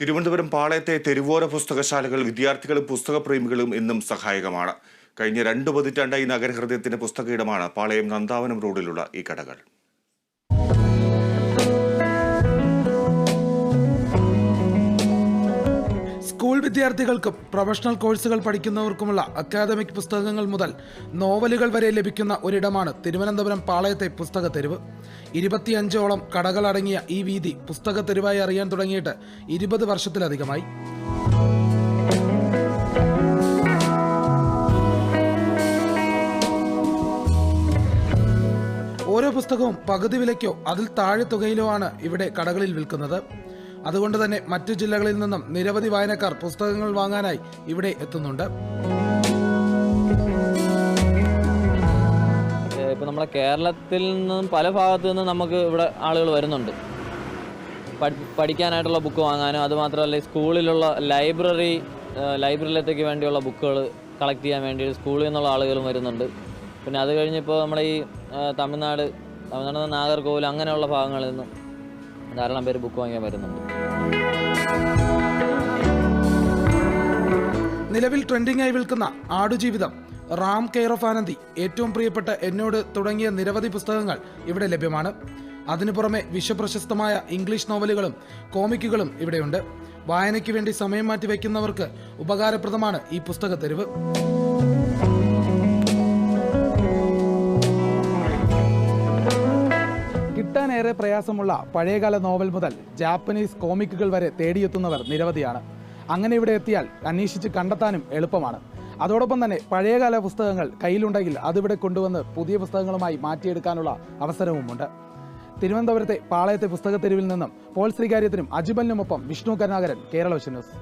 തിരുവനന്തപുരം പാളയത്തെ തെരുവോര പുസ്തകശാലകൾ വിദ്യാർത്ഥികളും പുസ്തകപ്രേമികളും എന്നും സഹായകമാണ്. കഴിഞ്ഞ 2 പതിറ്റാണ്ടായി നഗരഹൃദയത്തിന്റെ പുസ്തകയിടമാണ് പാളയം നന്ദാവനം റോഡിലുള്ള ഈ കടകൾ. സ്കൂൾ വിദ്യാർത്ഥികൾക്കും പ്രൊഫഷണൽ കോഴ്സുകൾ പഠിക്കുന്നവർക്കുമുള്ള അക്കാദമിക് പുസ്തകങ്ങൾ മുതൽ നോവലുകൾ വരെ ലഭിക്കുന്ന ഒരിടമാണ് തിരുവനന്തപുരം പാളയത്തെ പുസ്തക തെരുവ്. 25ഓളം കടകളടങ്ങിയ ഈ വീതി പുസ്തക തെരുവായി അറിയാൻ തുടങ്ങിയിട്ട് 20 വർഷത്തിലധികമായി. ഓരോ പുസ്തകവും പകുതി വിലയ്ക്കോ അതിൽ താഴെ തുകയിലോ ആണ് ഇവിടെ കടകളിൽ വിൽക്കുന്നത്. അതുകൊണ്ട് തന്നെ മറ്റു ജില്ലകളിൽ നിന്നും നിരവധി വായനക്കാർ പുസ്തകങ്ങൾ വാങ്ങാനായി ഇവിടെ എത്തുന്നുണ്ട്. ഇപ്പോൾ നമ്മുടെ കേരളത്തിൽ നിന്നും പല ഭാഗത്തു നിന്നും നമുക്ക് ഇവിടെ ആളുകൾ വരുന്നുണ്ട് പഠിക്കാനായിട്ടുള്ള ബുക്ക് വാങ്ങാനും. അതുമാത്രമല്ല സ്കൂളിലുള്ള ലൈബ്രറിയിലേക്ക് വേണ്ടിയുള്ള ബുക്കുകൾ കളക്ട് ചെയ്യാൻ വേണ്ടി സ്കൂളിൽ നിന്നുള്ള ആളുകളും വരുന്നുണ്ട്. പിന്നെ അത് കഴിഞ്ഞിപ്പോൾ നമ്മുടെ ഈ തമിഴ്നാട് നാഗർകോവിൽ അങ്ങനെയുള്ള ഭാഗങ്ങളിൽ നിന്നും ധാരാളം പേര് ബുക്ക് വാങ്ങിയാൻ വരുന്നുണ്ട്. നിലവിൽ ട്രെൻഡിംഗ് ആയി വിൽക്കുന്ന ആടുജീവിതം, റാം കെയർ ഓഫ് ആനന്ദി, ഏറ്റവും പ്രിയപ്പെട്ട എന്നോട് തുടങ്ങിയ നിരവധി പുസ്തകങ്ങൾ ഇവിടെ ലഭ്യമാണ്. അതിനു പുറമെ വിശ്വപ്രശസ്തമായ ഇംഗ്ലീഷ് നോവലുകളും കോമിക്കുകളും ഇവിടെയുണ്ട്. വായനയ്ക്ക് വേണ്ടി സമയം മാറ്റി വയ്ക്കുന്നവർക്ക് ഉപകാരപ്രദമാണ് ഈ പുസ്തക തെരുവ്. കിട്ടാനേറെ പ്രയാസമുള്ള പഴയകാല നോവൽ മുതൽ ജാപ്പനീസ് കോമിക്കുകൾ വരെ തേടിയെത്തുന്നവർ നിരവധിയാണ്. അങ്ങനെ ഇവിടെ എത്തിയാൽ അന്വേഷിച്ച് കണ്ടെത്താനും എളുപ്പമാണ്. അതോടൊപ്പം തന്നെ പഴയകാല പുസ്തകങ്ങൾ കയ്യിലുണ്ടെങ്കിൽ അതിവിടെ കൊണ്ടുവന്ന് പുതിയ പുസ്തകങ്ങളുമായി മാറ്റിയെടുക്കാനുള്ള അവസരവുമുണ്ട്. തിരുവനന്തപുരത്തെ പാളയത്തെ പുസ്തക തെരുവിൽ നിന്നും പോൾ ശ്രീകാര്യത്തിനും അജിബലിനുമൊപ്പം വിഷ്ണു കരുണാകരൻ, കേരള വിഷൻ ന്യൂസ്.